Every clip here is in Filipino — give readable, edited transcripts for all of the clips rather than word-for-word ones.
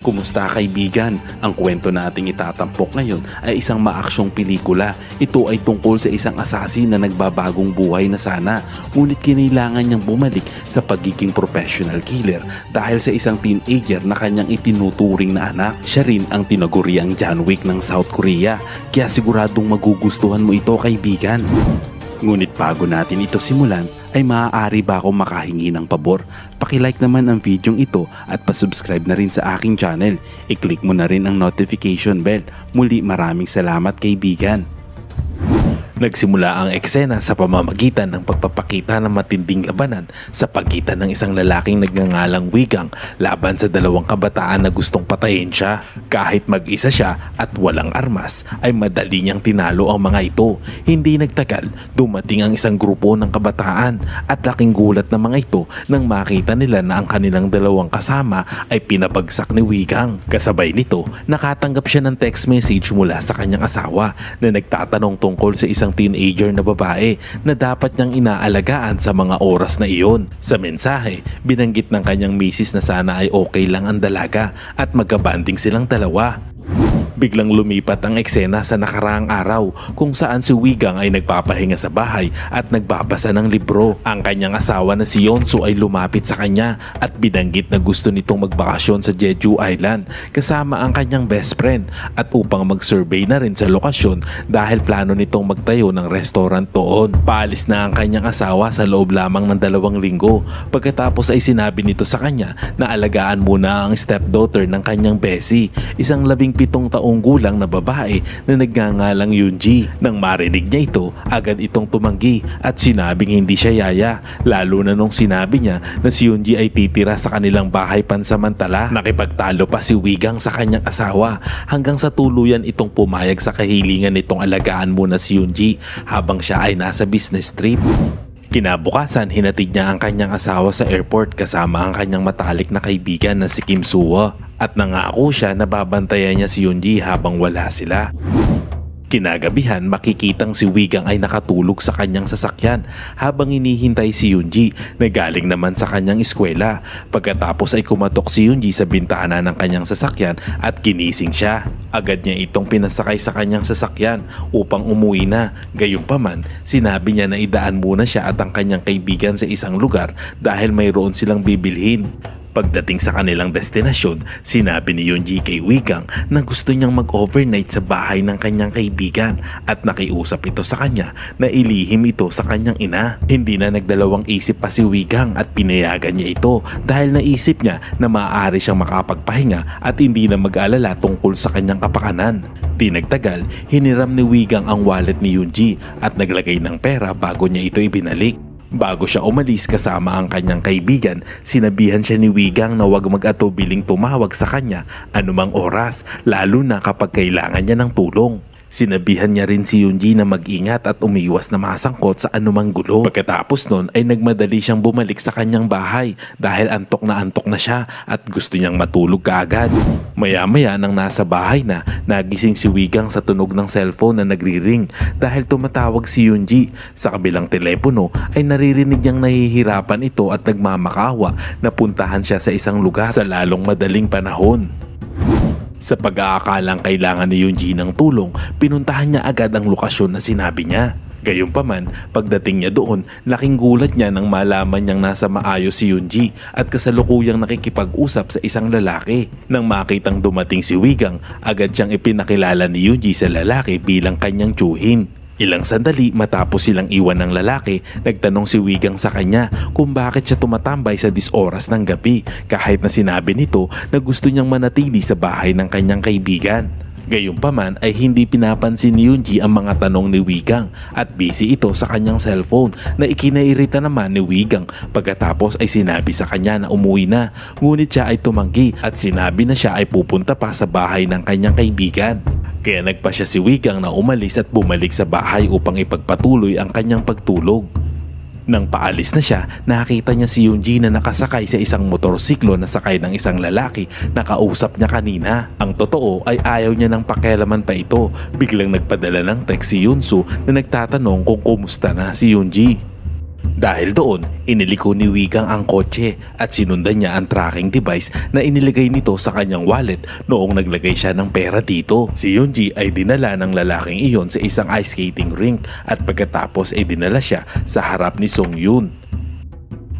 Kumusta kaibigan? Ang kwento nating itatampok ngayon ay isang maaksyong pelikula. Ito ay tungkol sa isang asasin na nagbabagong buhay na sana, ngunit kinailangan niyang bumalik sa pagiging professional killer dahil sa isang teenager na kanyang itinuturing na anak. Siya rin ang tinaguriang John Wick ng South Korea, kaya siguradong magugustuhan mo ito kaibigan. Ngunit bago natin ito simulan, ay maaari ba akong makahingi ng pabor? Paki-like naman ang videong ito at pa-subscribe na rin sa aking channel. I-click mo na rin ang notification bell. Muli maraming salamat kaibigan. Nagsimula ang eksena sa pamamagitan ng pagpapakita ng matinding labanan sa pagitan ng isang lalaking nagngangalang Wigang laban sa dalawang kabataan na gustong patayin siya. Kahit mag-isa siya at walang armas ay madali niyang tinalo ang mga ito. Hindi nagtagal, dumating ang isang grupo ng kabataan at laking gulat ng mga ito nang makita nila na ang kanilang dalawang kasama ay pinabagsak ni Wigang. Kasabay nito, nakatanggap siya ng text message mula sa kanyang asawa na nagtatanong tungkol sa isang teenager na babae na dapat niyang inaalagaan sa mga oras na iyon. Sa mensahe, binanggit ng kanyang misis na sana ay okay lang ang dalaga at magkabanding silang dalawa. Biglang lumipat ang eksena sa nakaraang araw kung saan si Wigang ay nagpapahinga sa bahay at nagbabasa ng libro. Ang kanyang asawa na si Yonsu ay lumapit sa kanya at binanggit na gusto nitong magbakasyon sa Jeju Island kasama ang kanyang best friend at upang mag-survey na rin sa lokasyon dahil plano nitong magtayo ng restaurant doon. Paalis na ang kanyang asawa sa loob lamang ng 2 linggo. Pagkatapos ay sinabi nito sa kanya na alagaan muna ang stepdaughter ng kanyang Bessie, isang 17 taong gulang na babae na nagngangalang Yoonji. Nang marinig niya ito, agad itong tumanggi at sinabing hindi siya yaya, lalo na nung sinabi niya na si Yoonji ay titira sa kanilang bahay pansamantala. Nakipagtalo pa si Wigang sa kanyang asawa hanggang sa tuluyan itong pumayag sa kahilingan nitong alagaan muna si Yoonji habang siya ay nasa business trip. Kinabukasan, hinatid niya ang kanyang asawa sa airport kasama ang kanyang matalik na kaibigan na si Kim Soo at nangako siya na babantayan niya si Yoonji habang wala sila. Kinagabihan, makikitang si Wigang ay nakatulog sa kanyang sasakyan habang hinihintay si Yoonji na galing naman sa kanyang eskwela. Pagkatapos ay kumatok si Yoonji sa bintana ng kanyang sasakyan at ginising siya. Agad niya itong pinasakay sa kanyang sasakyan upang umuwi na. Gayunpaman, sinabi niya na idaan muna siya at ang kanyang kaibigan sa isang lugar dahil mayroon silang bibilhin. Pagdating sa kanilang destinasyon, sinabi ni Yoonji kay Wigang na gusto niyang mag-overnight sa bahay ng kanyang kaibigan at nakiusap ito sa kanya na ilihim ito sa kanyang ina. Hindi na nagdalawang isip pa si Wigang at pinayagan niya ito dahil naisip niya na maaari siyang makapagpahinga at hindi na mag-alala tungkol sa kanyang kapakanan. Di nagtagal, hiniram ni Wigang ang wallet ni Yoonji at naglagay ng pera bago niya ito ibinalik. Bago siya umalis kasama ang kanyang kaibigan, sinabihan siya ni Wigang na huwag mag-atubiling tumawag sa kanya anumang oras, lalo na kapag kailangan niya ng tulong. Sinabihan niya rin si Yoonji na mag-ingat at umiwas na masangkot sa anumang gulo. Pagkatapos nun ay nagmadali siyang bumalik sa kanyang bahay dahil antok na siya at gusto niyang matulog kaagad. Maya-maya nang nasa bahay na, nagising si Wigang sa tunog ng cellphone na nagri-ring dahil tumatawag si Yoonji. Sa kabilang telepono ay naririnig niyang nahihirapan ito at nagmamakawa na puntahan siya sa isang lugar sa lalong madaling panahon. Sa pag-aakalang kailangan ni Yoonji ng tulong, pinuntahan niya agad ang lokasyon na sinabi niya. Gayunpaman, pagdating niya doon, laking gulat niya nang malaman niyang nasa maayos si Yoonji at kasalukuyang nakikipag-usap sa isang lalaki. Nang makitang dumating si Wigang, agad siyang ipinakilala ni Yoonji sa lalaki bilang kanyang tsuhin. Ilang sandali matapos silang iwan ng lalaki, nagtanong si Wigang sa kanya kung bakit siya tumatambay sa 10 oras ng gabi kahit na sinabi nito na gusto niyang manatili sa bahay ng kanyang kaibigan. Gayunpaman ay hindi pinapansin ni Yoonji ang mga tanong ni Wigang at busy ito sa kanyang cellphone na ikinairita naman ni Wigang. Pagkatapos ay sinabi sa kanya na umuwi na, ngunit siya ay tumanggi at sinabi na siya ay pupunta pa sa bahay ng kanyang kaibigan. Kaya nagpa siya si Wigang na umalis at bumalik sa bahay upang ipagpatuloy ang kanyang pagtulog. Nang paalis na siya, nakita niya si Yoonji na nakasakay sa isang motorsiklo na sakay ng isang lalaki na kausap niya kanina. Ang totoo ay ayaw niya ng pakialaman pa ito. Biglang nagpadala ng text si Yonsu na nagtatanong kung kumusta na si Yoonji. Dahil doon, iniliko ni Wigang ang kotse at sinundan niya ang tracking device na inilagay nito sa kanyang wallet noong naglagay siya ng pera dito. Si Yoonji ay dinala ng lalaking iyon sa isang ice skating rink at pagkatapos ay dinala siya sa harap ni Sung-yoon.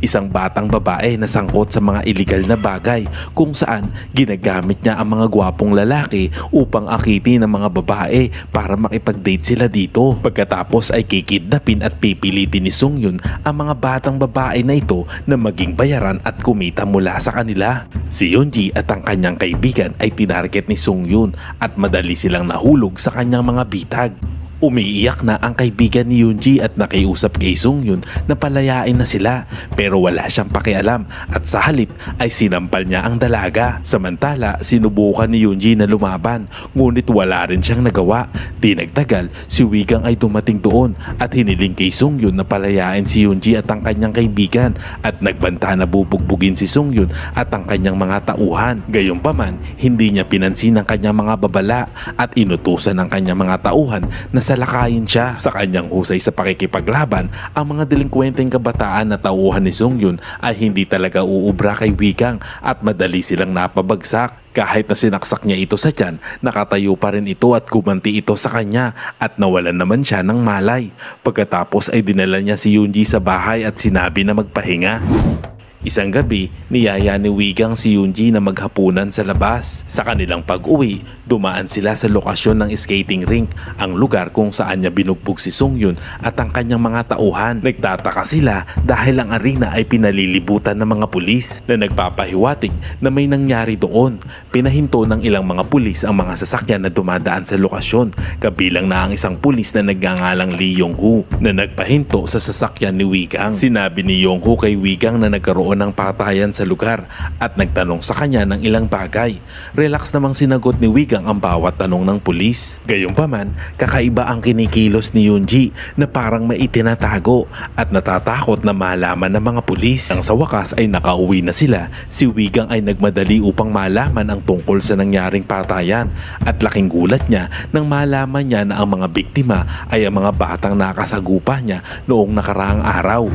Isang batang babae na sangkot sa mga iligal na bagay kung saan ginagamit niya ang mga gwapong lalaki upang akitin ng mga babae para makipag-date sila dito. Pagkatapos ay kikidnapin at pipilitin ni Sung-yoon ang mga batang babae na ito na maging bayaran at kumita mula sa kanila. Si Yoonji at ang kanyang kaibigan ay tinarget ni Sung-yoon at madali silang nahulog sa kanyang mga bitag. Umiiyak na ang kaibigan ni Yoonji at nakiusap kay Sung-yoon na palayain na sila pero wala siyang pakialam at sa halip ay sinampal niya ang dalaga. Samantala, sinubukan ni Yoonji na lumaban ngunit wala rin siyang nagawa. Di nagtagal, si Wigang ay dumating doon at hiniling kay Sung-yoon na palayain si Yoonji at ang kanyang kaibigan at nagbanta na bubugbugin si Sung-yoon at ang kanyang mga tauhan. Gayunpaman, hindi niya pinansin ang kanyang mga babala at inutusan ang kanyang mga tauhan na salakayin siya. Sa kanyang husay sa pakikipaglaban, ang mga delinkwenteng kabataan na tauhan ni Sung-yoon ay hindi talaga uubra kay Wigang at madali silang napabagsak. Kahit na sinaksak niya ito sa tiyan, nakatayo pa rin ito at gumanti ito sa kanya at nawalan naman siya ng malay. Pagkatapos ay dinala niya si Yoonji sa bahay at sinabi na magpahinga. Isang gabi, niyaya ni Wigang si Yoonji na maghapunan sa labas. Sa kanilang pag-uwi, dumaan sila sa lokasyon ng skating rink, ang lugar kung saan niya binugbog si Sung-yoon at ang kanyang mga tauhan. Nagtataka sila dahil ang arena ay pinalilibutan ng mga pulis na nagpapahiwatig na may nangyari doon. Pinahinto ng ilang mga pulis ang mga sasakyan na dumadaan sa lokasyon, kabilang na ang isang pulis na nagngangalang Lee Yong-hoo na nagpahinto sa sasakyan ni Wigang. Sinabi ni Yong-hoo kay Wigang na nagkaroon ng patayan sa lugar at nagtanong sa kanya ng ilang bagay. Relax namang sinagot ni Wigang ang bawat tanong ng pulis. Gayunpaman, kakaiba ang kinikilos ni Yoonji na parang may itinatago at natatakot na malaman ng mga pulis. Nang sa wakas ay nakauwi na sila, si Wigang ay nagmadali upang malaman ang tungkol sa nangyaring patayan at laking gulat niya nang malaman niya na ang mga biktima ay ang mga batang nakasagupa niya noong nakaraang araw.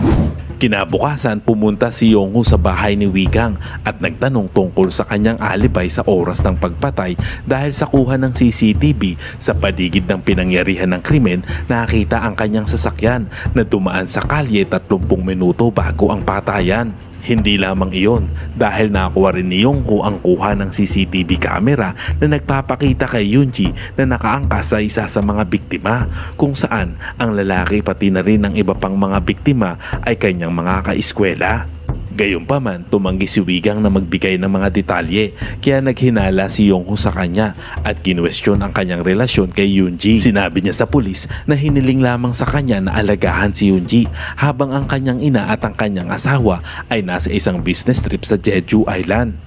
Kinabukasan, pumunta si Yong-hoo sa bahay ni Wigang at nagtanong tungkol sa kanyang alibay sa oras ng pagpatay dahil sa kuha ng CCTV sa paligid ng pinangyarihan ng krimen. Nakita ang kanyang sasakyan na dumaan sa kalye 30 minuto bago ang patayan. Hindi lamang iyon, dahil nakuha rin ni Yong-hoo ang kuha ng CCTV camera na nagpapakita kay Yoonji na nakaangkas sa isa sa mga biktima, kung saan ang lalaki pati na rin ang iba pang mga biktima ay kanyang mga kaeskwela. Gayunpaman, tumanggi si Wigang na magbigay ng mga detalye, kaya naghinala si Yong-hoo sa kanya at kinwestiyon ang kanyang relasyon kay Yoonji. Sinabi niya sa pulis na hiniling lamang sa kanya na alagahan si Yoonji habang ang kanyang ina at ang kanyang asawa ay nasa isang business trip sa Jeju Island.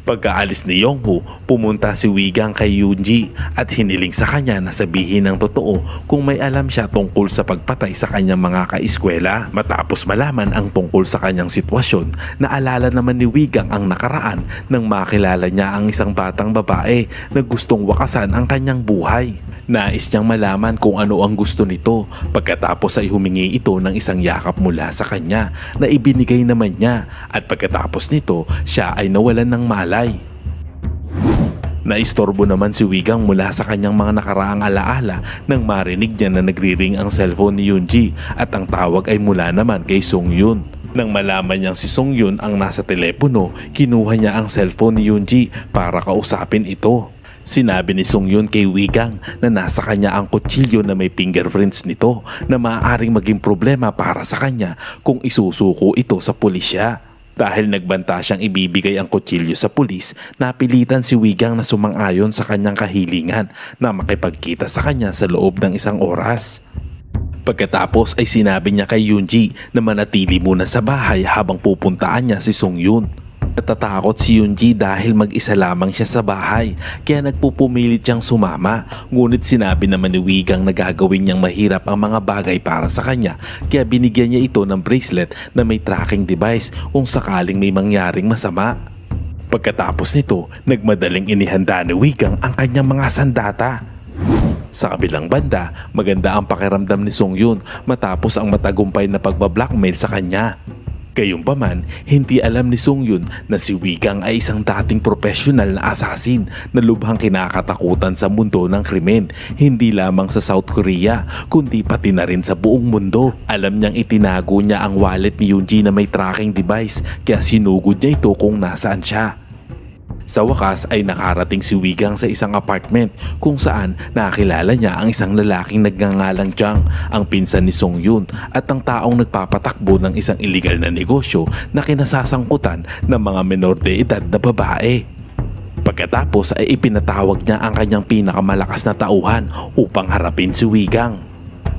Pagkaalis ni Yong-hoo, pumunta si Wigang kay Yoonji at hiniling sa kanya na sabihin ng totoo kung may alam siya tungkol sa pagpatay sa kanyang mga kaeskwela. Matapos malaman ang tungkol sa kanyang sitwasyon, naalala naman ni Wigang ang nakaraan nang makilala niya ang isang batang babae na gustong wakasan ang kanyang buhay. Nais niyang malaman kung ano ang gusto nito, pagkatapos ay humingi ito ng isang yakap mula sa kanya na ibinigay naman niya at pagkatapos nito siya ay nawalan ng malay. Naistorbo naman si Wigang mula sa kanyang mga nakaraang alaala nang marinig niya na nagri-ring ang cellphone ni Yoonji at ang tawag ay mula naman kay Sung-yoon. Nang malaman niyang si Sung-yoon ang nasa telepono, kinuha niya ang cellphone ni Yoonji para kausapin ito. Sinabi ni Sung-yoon kay Wigang na nasa kanya ang kutsilyo na may fingerprints nito na maaaring maging problema para sa kanya kung isusuko ito sa pulisya. Dahil nagbanta siyang ibibigay ang kutsilyo sa pulis, napilitan si Wigang na sumang-ayon sa kanyang kahilingan na makipagkita sa kanya sa loob ng 1 oras. Pagkatapos ay sinabi niya kay Yoonji na manatili muna sa bahay habang pupuntaan niya si Sung-yoon. Natatakot si Yoonji dahil mag-isa lamang siya sa bahay, kaya nagpupumilit siyang sumama. Ngunit sinabi naman ni Wigang na gagawin niyang mahirap ang mga bagay para sa kanya, kaya binigyan niya ito ng bracelet na may tracking device kung sakaling may mangyaring masama. Pagkatapos nito, nagmadaling inihanda ni Wigang ang kanyang mga sandata. Sa kabilang banda, maganda ang pakiramdam ni Sung Yoon matapos ang matagumpay na pagbablackmail sa kanya. Gayunpaman, hindi alam ni Sung Yoon na si Wee Gang ay isang dating profesional na assassin na lubhang kinakatakutan sa mundo ng krimen, hindi lamang sa South Korea kundi pati na rin sa buong mundo. Alam niyang itinago niya ang wallet ni Yoonji na may tracking device kaya sinugod niya ito kung nasaan siya. Sa wakas ay nakarating si Wee Gang sa isang apartment kung saan nakilala niya ang isang lalaking nagngangalang Jang, ang pinsan ni Sung Yoon at ang taong nagpapatakbo ng isang illegal na negosyo na kinasasangkutan ng mga menor de edad na babae. Pagkatapos ay ipinatawag niya ang kanyang pinakamalakas na tauhan upang harapin si Wee Gang.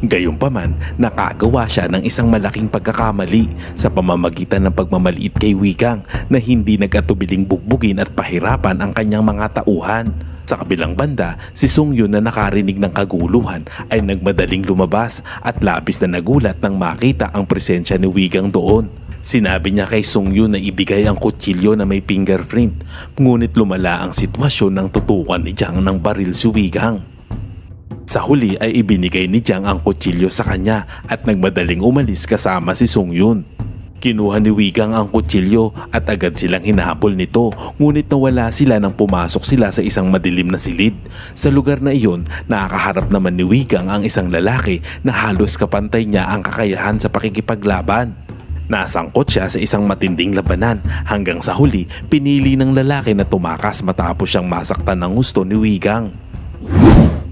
Gayunpaman, nakagawa siya ng isang malaking pagkakamali sa pamamagitan ng pagmamaliit kay Wee Gang na hindi nag-atubiling bugbugin at pahirapan ang kanyang mga tauhan. Sa kabilang banda, si Sung Yoon na nakarinig ng kaguluhan ay nagmadaling lumabas at labis na nagulat nang makita ang presensya ni Wee Gang doon. Sinabi niya kay Sung Yoon na ibigay ang kutsilyo na may fingerprint, ngunit lumala ang sitwasyon nang tutukan ni Jang ng baril si Wee Gang. Sa huli ay ibinigay ni Jang ang kutsilyo sa kanya at nagmadaling umalis kasama si Sung Yoon. Kinuha ni Wee Gang ang kutsilyo at agad silang hinahabol nito, ngunit nawala sila nang pumasok sila sa isang madilim na silid. Sa lugar na iyon, nakakaharap naman ni Wee Gang ang isang lalaki na halos kapantay niya ang kakayahan sa pakikipaglaban. Nasangkot siya sa isang matinding labanan hanggang sa huli pinili ng lalaki na tumakas matapos siyang masaktan ng gusto ni Wee Gang.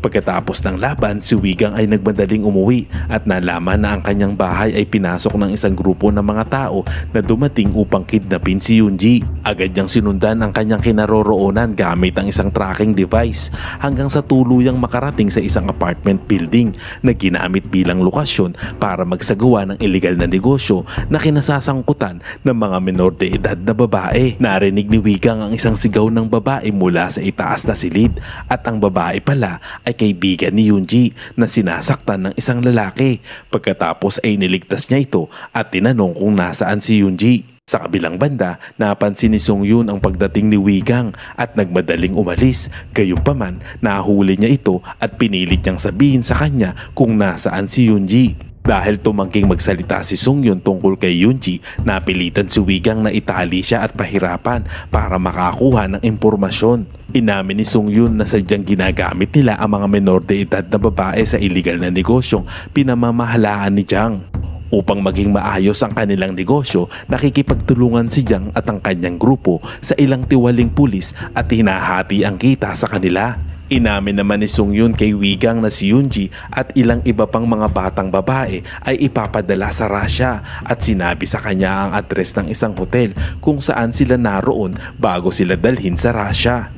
Pagkatapos ng laban, si Wee Gang ay nagmadaling umuwi at nalaman na ang kanyang bahay ay pinasok ng isang grupo ng mga tao na dumating upang kidnapin si Yoonji. Agad niyang sinundan ang kanyang kinaroroonan gamit ang isang tracking device hanggang sa tuluyang makarating sa isang apartment building na ginamit bilang lokasyon para magsagawa ng illegal na negosyo na kinasasangkutan ng mga menor de edad na babae. Narinig ni Wee Gang ang isang sigaw ng babae mula sa itaas na silid at ang babae pala ay kaibigan ni Yoonji na sinasaktan ng isang lalaki. Pagkatapos ay niligtas niya ito at tinanong kung nasaan si Yoonji. Sa kabilang banda, napansin ni Sung Yoon ang pagdating ni Wee Gang at nagmadaling umalis. Gayunpaman, nahuli niya ito at pinilit niyang sabihin sa kanya kung nasaan si Yoonji. Dahil tumangking magsalita si Sung Yoon tungkol kay Yoonji, napilitan si Wee Gang na itali siya at pahirapan para makakuha ng impormasyon. Inamin ni Sung Yoon na sadyang ginagamit nila ang mga menor de edad na babae sa illegal na negosyong pinamamahalaan ni Jang. Upang maging maayos ang kanilang negosyo, nakikipagtulungan si Jang at ang kanyang grupo sa ilang tiwaling pulis at hinahati ang kita sa kanila. Inamin naman ni Sung Yoon kay Wee Gang na si Yoonji at ilang iba pang mga batang babae ay ipapadala sa Russia at sinabi sa kanya ang address ng isang hotel kung saan sila naroon bago sila dalhin sa Russia.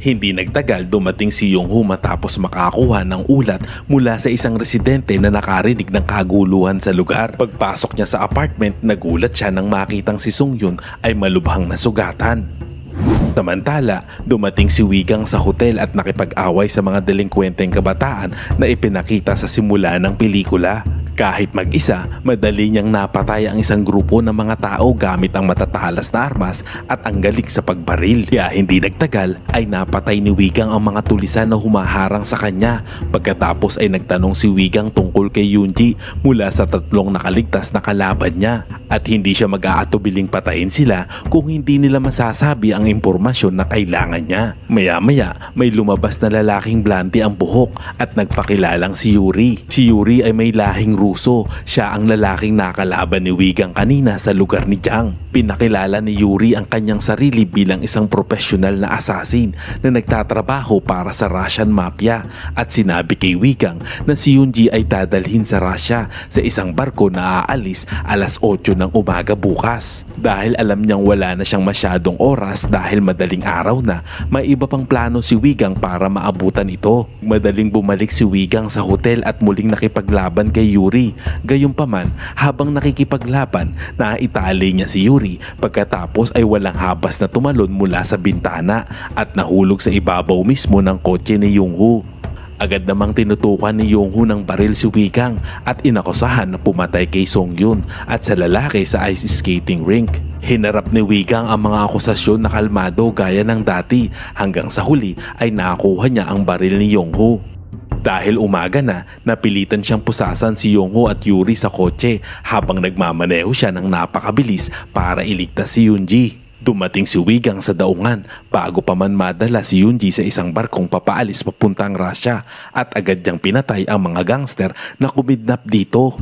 Hindi nagtagal, dumating si Yong-hoo matapos makakuha ng ulat mula sa isang residente na nakarinig ng kaguluhan sa lugar. Pagpasok niya sa apartment, nagulat siya nang makitang si Sung Yoon ay malubhang nasugatan. Samantala, dumating si Wee Gang sa hotel at nakipag-away sa mga delinkwenteng kabataan na ipinakita sa simula ng pelikula. Kahit mag-isa, madali niyang napatay ang isang grupo ng mga tao gamit ang matatalas na armas at ang galing sa pagbaril. Kaya hindi nagtagal ay napatay ni Wee Gang ang mga tulisan na humaharang sa kanya. Pagkatapos ay nagtanong si Wee Gang tungkol kay Yoonji mula sa tatlong nakaligtas na kalaban niya at hindi siya mag-aatubiling patayin sila kung hindi nila masasabi ang impormasyon na kailangan niya. Maya-maya may lumabas na lalaking blonde ang buhok at nagpakilalang si Yuri. Si Yuri ay may lahing Ruso. Siya ang lalaking nakalaban ni Wee Gang kanina sa lugar ni Jang. Pinakilala ni Yuri ang kanyang sarili bilang isang profesional na assassin na nagtatrabaho para sa Russian Mafia at sinabi kay Wee Gang na si Yoonji ay dadalhin sa Russia sa isang barko na aalis alas 8 ng umaga bukas. Dahil alam niyang wala na siyang masyadong oras dahil madaling araw na, may iba pang plano si Wee Gang para maabutan ito. Madaling bumalik si Wee Gang sa hotel at muling nakipaglaban kay Yuri. Gayunpaman, habang nakikipaglaban, naitali niya si Yuri pagkatapos ay walang habas na tumalon mula sa bintana at nahulog sa ibabaw mismo ng kotse ni Yong-hoo. Agad namang tinutukan ni Yong-hoo ng baril si Wee Gang at inakusahan na pumatay kay Sung Yoon at sa lalaki sa ice skating rink. Hinarap ni Wee Gang ang mga akusasyon na kalmado gaya ng dati hanggang sa huli ay nakuha niya ang baril ni Yong-hoo. Dahil umaga na, napilitan siyang pusasan si Yongho at Yuri sa kotse habang nagmamaneho siya ng napakabilis para iligtas si Yoonji. Dumating si Wigang sa daungan bago pa man madala si Yoonji sa isang barkong papaalis papuntang Russia at agad niyang pinatay ang mga gangster na kumidnap dito.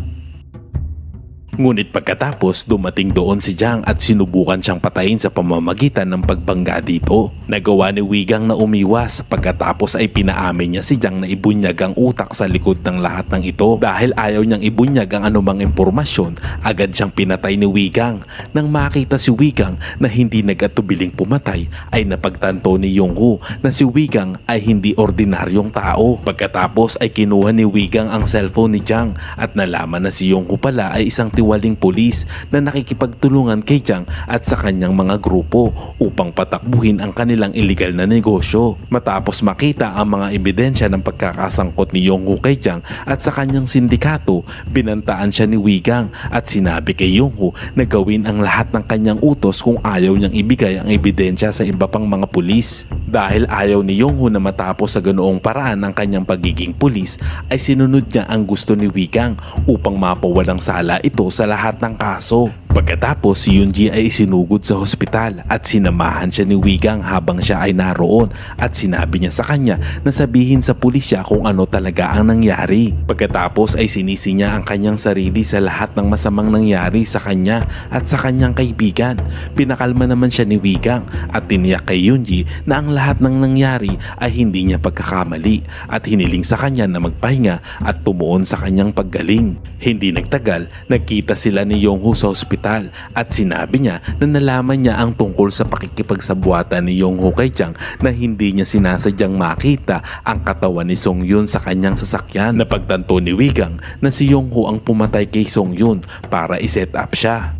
Ngunit pagkatapos dumating doon si Jang at sinubukan siyang patayin sa pamamagitan ng pagbangga dito. Nagawa ni Wigang na umiwas pagkatapos ay pinaamin niya si Jang na ibunyag ang utak sa likod ng lahat ng ito. Dahil ayaw niyang ibunyag ang anumang impormasyon, agad siyang pinatay ni Wigang. Nang makita si Wigang na hindi nag-atubiling pumatay, ay napagtanto ni Yongho na si Wigang ay hindi ordinaryong tao. Pagkatapos ay kinuha ni Wigang ang cellphone ni Jang at nalaman na si Yongho pala ay isang tiwaling pulis na nakikipagtulungan kay Jang at sa kanyang mga grupo upang patakbuhin ang kanilang illegal na negosyo. Matapos makita ang mga ebidensya ng pagkakasangkot ni Yongho kay Jang at sa kanyang sindikato, binantaan siya ni Wigang at sinabi kay Yongho na gawin ang lahat ng kanyang utos kung ayaw niyang ibigay ang ebidensya sa iba pang mga pulis. Dahil ayaw ni Yongho na matapos sa ganoong paraan ang kanyang pagiging pulis, ay sinunod niya ang gusto ni Wigang upang mapawalang sala ito sa lahat ng kaso. Pagkatapos si Yoonji ay isinugod sa hospital at sinamahan siya ni Wigang habang siya ay naroon at sinabi niya sa kanya na sabihin sa pulisya kung ano talaga ang nangyari. Pagkatapos ay sinisi niya ang kanyang sarili sa lahat ng masamang nangyari sa kanya at sa kanyang kaibigan. Pinakalma naman siya ni Wigang at tiniyak kay Yoonji na ang lahat ng nangyari ay hindi niya pagkakamali at hiniling sa kanya na magpahinga at tumuon sa kanyang paggaling. Hindi nagtagal, nagkita sila ni Yongho sa hospital at sinabi niya na nalaman niya ang tungkol sa pakikipagsabuatan ni Yongho kay Jang na hindi niya sinasadyang makita ang katawan ni Songyun sa kanyang sasakyan. Napagtanto ni Wigang na si Yongho ang pumatay kay Songyun para iset up siya.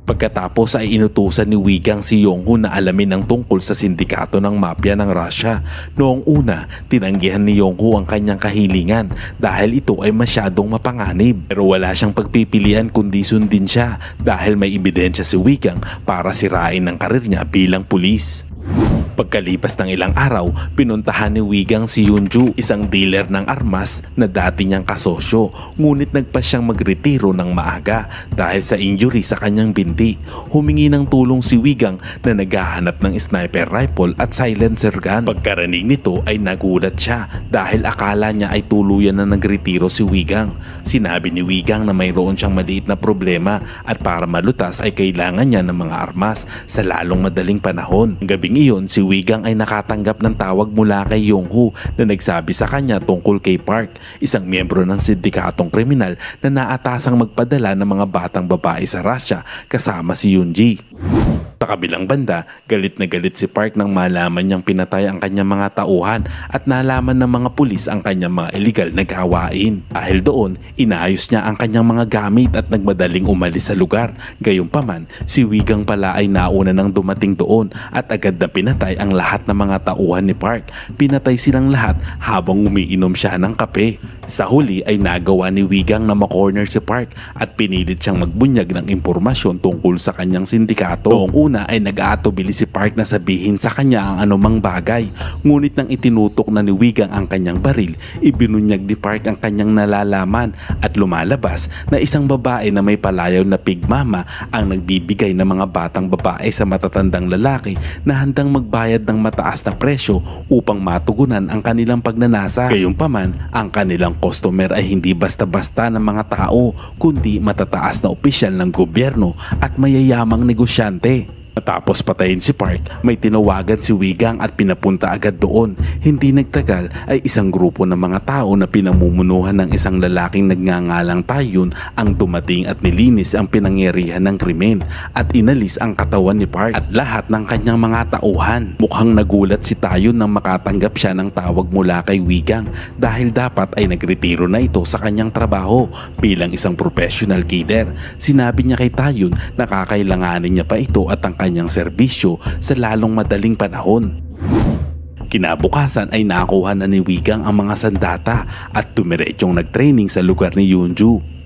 Pagkatapos ay inutusan ni Wigang si Yongho na alamin ang tungkol sa sindikato ng mafia ng Russia. Noong una, tinanggihan ni Yongho ang kanyang kahilingan dahil ito ay masyadong mapanganib. Pero wala siyang pagpipilian kundi sundin siya dahil may ebidensya si Wigang para sirain ang karir niya bilang pulis. Pagkalipas ng ilang araw, pinuntahan ni Wigang si Yoonju, isang dealer ng armas na dati niyang kasosyo, ngunit nagpa siyang magretiro ng maaga dahil sa injury sa kanyang binti. Humingi ng tulong si Wigang na naghahanap ng sniper rifle at silencer gun. Pagkarinig nito ay nagulat siya dahil akala niya ay tuluyan na nagretiro si Wigang. Sinabi ni Wigang na mayroon siyang maliit na problema at para malutas ay kailangan niya ng mga armas sa lalong madaling panahon. Gabing iyon, si Wigang ay nakatanggap ng tawag mula kay Yongho na nagsabi sa kanya tungkol kay Park, isang miyembro ng sindikatong kriminal na naatasang magpadala ng mga batang babae sa Russia kasama si Yoonji. Sa kabilang banda, galit na galit si Park nang malaman niyang pinatay ang kanyang mga tauhan at nalaman ng mga pulis ang kanyang mga illegal na gawain. Dahil doon, inayos niya ang kanyang mga gamit at nagmadaling umalis sa lugar. Gayunpaman, si Wigang pala ay nauna nang dumating doon at agad na pinatay ang lahat ng mga tauhan ni Park. Pinatay silang lahat habang umiinom siya ng kape. Sa huli ay nagawa ni Wigang na makorner si Park at pinilit siyang magbunyag ng impormasyon tungkol sa kanyang sindikato. Noong una ay nag-aatubili si Park na sabihin sa kanya ang anumang bagay, ngunit nang itinutok na ni Wigang ang kanyang baril, ibinunyag ni Park ang kanyang nalalaman at lumalabas na isang babae na may palayaw na pigmama ang nagbibigay ng mga batang babae sa matatandang lalaki na handang magbayad ng mataas na presyo upang matugunan ang kanilang pagnanasa. Gayunpaman, ang kanilang customer ay hindi basta-basta ng mga tao kundi matataas na opisyal ng gobyerno at mayayamang negosyante. Matapos patayin si Park, may tinawagan si Wigang at pinapunta agad doon. Hindi nagtagal ay isang grupo ng mga tao na pinamumunuhan ng isang lalaking nagngangalang Taeyun ang dumating at nilinis ang pinangyarihan ng krimen at inalis ang katawan ni Park at lahat ng kanyang mga tauhan. Mukhang nagulat si Taeyun nang makatanggap siya ng tawag mula kay Wigang dahil dapat ay nagretiro na ito sa kanyang trabaho bilang isang professional killer. Sinabi niya kay Taeyun na kakailanganin niya pa ito at ang kanyang serbisyo sa lalong madaling panahon. Kinabukasan ay nakuha na ni Wigang ang mga sandata at dumiretsyong nagtraining sa lugar ni Yoonju.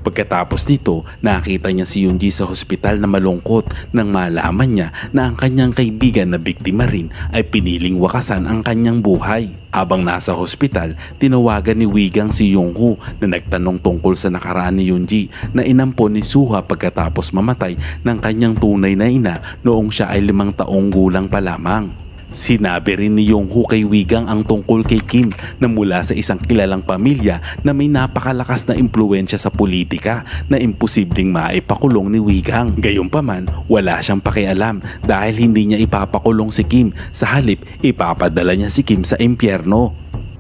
Pagkatapos nito, nakita niya si Yoonji sa hospital na malungkot nang malaman niya na ang kanyang kaibigan na biktima rin ay piniling wakasan ang kanyang buhay. Habang nasa hospital, tinawagan ni Wigang si Yongho na nagtanong tungkol sa nakaraan ni Yoonji na inampon ni Suha pagkatapos mamatay ng kanyang tunay na ina noong siya ay 5 taong gulang pa lamang. Sinabi rin ni Yongho kay Wigang ang tungkol kay Kim na mula sa isang kilalang pamilya na may napakalakas na impluwensya sa politika na imposibleng maipakulong ni Wigang. Gayunpaman, wala siyang pakialam dahil hindi niya ipapakulong si Kim, sa halip ipapadala niya si Kim sa impyerno.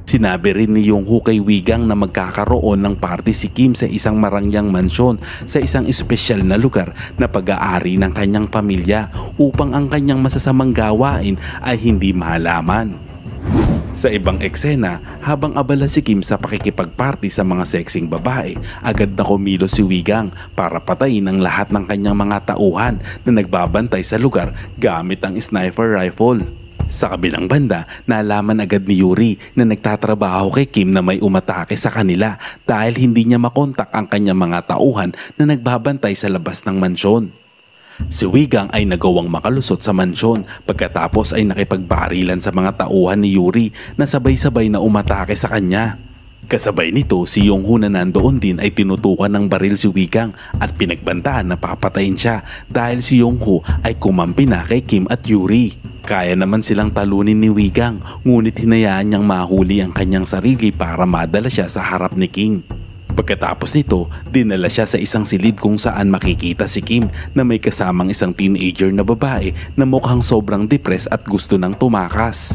Sinabi rin ni Yongho kay Wigang na magkakaroon ng party si Kim sa isang marangyang mansyon sa isang espesyal na lugar na pag-aari ng kanyang pamilya upang ang kanyang masasamang gawain ay hindi malaman. Sa ibang eksena, habang abala si Kim sa pakikipagparty sa mga sexing babae, agad na kumilos si Wigang para patayin ang lahat ng kanyang mga tauhan na nagbabantay sa lugar gamit ang sniper rifle. Sa kabilang banda, nalaman agad ni Yuri na nagtatrabaho kay Kim na may umatake sa kanila dahil hindi niya makontak ang kanyang mga tauhan na nagbabantay sa labas ng mansyon. Si Wigang ay nagawang makalusot sa mansyon pagkatapos ay nakipagbarilan sa mga tauhan ni Yuri na sabay-sabay na umatake sa kanya. Kasabay nito, si Yongho na nandoon din ay tinutukan ng baril si Wigang at pinagbantaan na papatayin siya dahil si Yongho ay kumampi na kay Kim at Yuri. Kaya naman silang talunin ni Wigang, ngunit hinayaan niyang mahuli ang kanyang sarili para madala siya sa harap ni Kim. Pagkatapos nito, dinala siya sa isang silid kung saan makikita si Kim na may kasamang isang teenager na babae na mukhang sobrang depressed at gusto nang tumakas.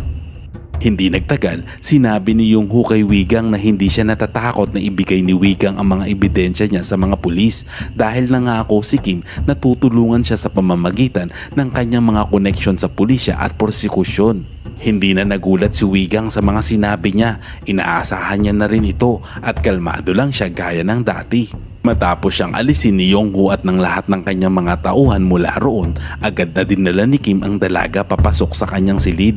Hindi nagtagal, sinabi ni Yongho kay Wigang na hindi siya natatakot na ibigay ni Wigang ang mga ebidensya niya sa mga pulis dahil nangako si Kim na tutulungan siya sa pamamagitan ng kanyang mga koneksyon sa pulisya at prosekusyon. Hindi na nagulat si Wigang sa mga sinabi niya, inaasahan niya na rin ito at kalmado lang siya gaya ng dati. Matapos siyang alisin ni Yongho at ng lahat ng kanyang mga tauhan mula roon, agad na dinala ni Kim ang dalaga papasok sa kanyang silid.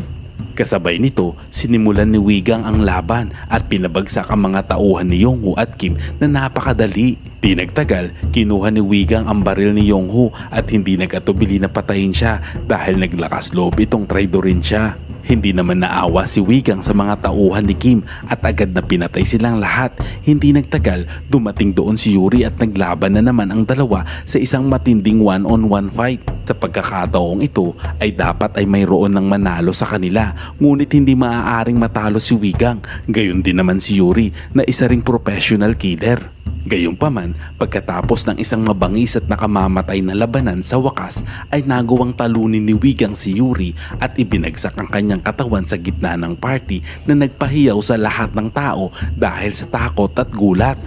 Kasabay nito, sinimulan ni Wigang ang laban at pinabagsak ang mga tauhan ni Yongho at Kim na napakadali. Di nagtagal, kinuha ni Wigang ang baril ni Yongho at hindi nag-atubili na patayin siya dahil naglakas loob itong traidorin siya. Hindi naman naawa si Wigang sa mga tauhan ni Kim at agad na pinatay silang lahat. Hindi nagtagal, dumating doon si Yuri at naglaban na naman ang dalawa sa isang matinding one-on-one fight. Sa pagkakataong ito ay dapat ay mayroon ng manalo sa kanila, ngunit hindi maaaring matalo si Wigang. Gayon din naman si Yuri na isa ring professional killer. Gayunpaman, pagkatapos ng isang mabangis at nakamamatay na labanan, sa wakas ay nagawang talunin ni Wigang si Yuri at ibinagsak ang kanyang katawan sa gitna ng party na nagpahiyaw sa lahat ng tao dahil sa takot at gulat.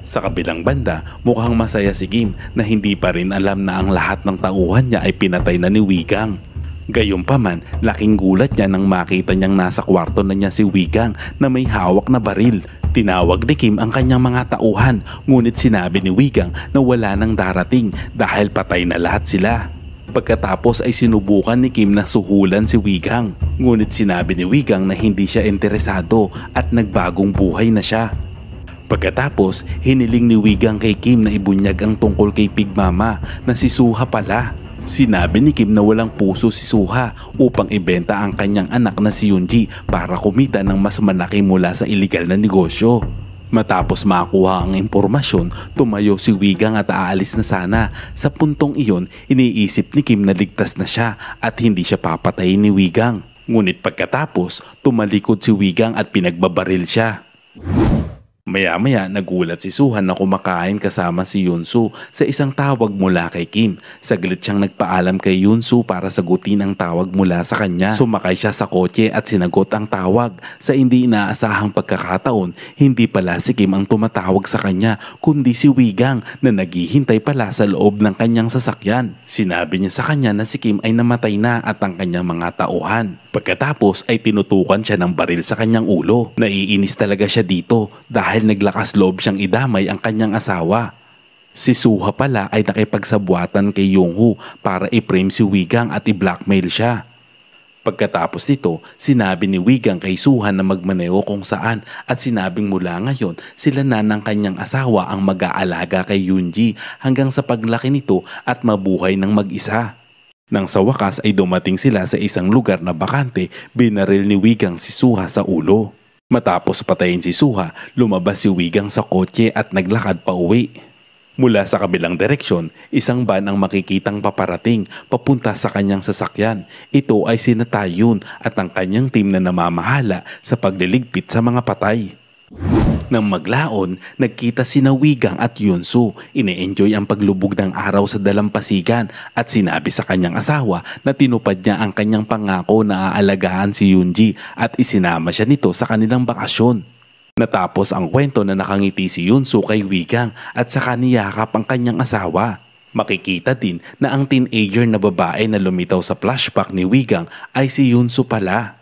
Sa kabilang banda, mukhang masaya si Kim na hindi pa rin alam na ang lahat ng tauhan niya ay pinatay na ni Wigang. Gayunpaman, laking gulat niya nang makita niyang nasa kwarto na niya si Wigang na may hawak na baril. Tinawag ni Kim ang kanyang mga tauhan, ngunit sinabi ni Wigang na wala nang darating dahil patay na lahat sila. Pagkatapos ay sinubukan ni Kim na suhulan si Wigang, ngunit sinabi ni Wigang na hindi siya interesado at nagbagong buhay na siya. Pagkatapos, hiniling ni Wigang kay Kim na ibunyag ang tungkol kay Pig Mama na si Suha pala. Sinabi ni Kim na walang puso si Suha upang ibenta ang kanyang anak na si Yoonji para kumita ng mas malaki mula sa iligal na negosyo. Matapos makuha ang impormasyon, tumayo si Wigang at aalis na sana. Sa puntong iyon, iniisip ni Kim na ligtas na siya at hindi siya papatayin ni Wigang. Ngunit pagkatapos, tumalikod si Wigang at pinagbabaril siya. Maya-maya nagulat si Suhan na kumakain kasama si Yunsu sa isang tawag mula kay Kim. Saglit siyang nagpaalam kay Yunsu para sagutin ang tawag mula sa kanya. Sumakay siya sa kotse at sinagot ang tawag. Sa hindi inaasahang pagkakataon, hindi pala si Kim ang tumatawag sa kanya, kundi si Wigang na naghihintay pala sa loob ng kanyang sasakyan. Sinabi niya sa kanya na si Kim ay namatay na at ang kanyang mga tauhan. Pagkatapos ay tinutukan siya ng baril sa kanyang ulo. Naiinis talaga siya dito dahil naglakas loob siyang idamay ang kanyang asawa. Si Suha pala ay nakipagsabwatan kay Yongho para i-frame si Wigang at i-blackmail siya. Pagkatapos nito, sinabi ni Wigang kay Suhan na magmaneho kung saan at sinabing mula ngayon sila na ng kanyang asawa ang mag-aalaga kay Yoonji hanggang sa paglaki nito at mabuhay ng mag-isa. Nang sa wakas ay dumating sila sa isang lugar na bakante, binaril ni Wigang si Suha sa ulo. Matapos patayin si Suha, lumabas si Wigang sa kotse at naglakad pa uwi. Mula sa kabilang direksyon, isang van ang makikitang paparating papunta sa kanyang sasakyan. Ito ay sina Taeyoon at ang kanyang team na namamahala sa pagliligpit sa mga patay. Nang maglaon, nagkita sina Wigang at Yoonsu. Ine-enjoy ang paglubog ng araw sa dalampasigan at sinabi sa kanyang asawa na tinupad niya ang kanyang pangako na aalagaan si Yoonji at isinama siya nito sa kanilang bakasyon. Natapos ang kwento na nakangiti si Yoonsu kay Wigang at saka niyakap ang kanyang asawa. Makikita din na ang teenager na babae na lumitaw sa flashback ni Wigang ay si Yoonsu pala.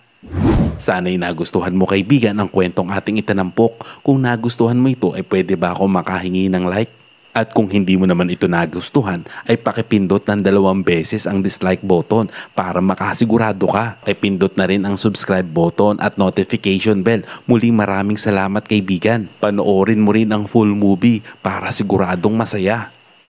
Sana'y nagustuhan mo kaibigan ang kwentong ating itinampok. Kung nagustuhan mo ito ay pwede ba ako makahingi ng like? At kung hindi mo naman ito nagustuhan ay pakipindot ng 2 beses ang dislike button para makasigurado ka. Pakipindot na rin ang subscribe button at notification bell. Muling maraming salamat kaibigan. Panoorin mo rin ang full movie para siguradong masaya.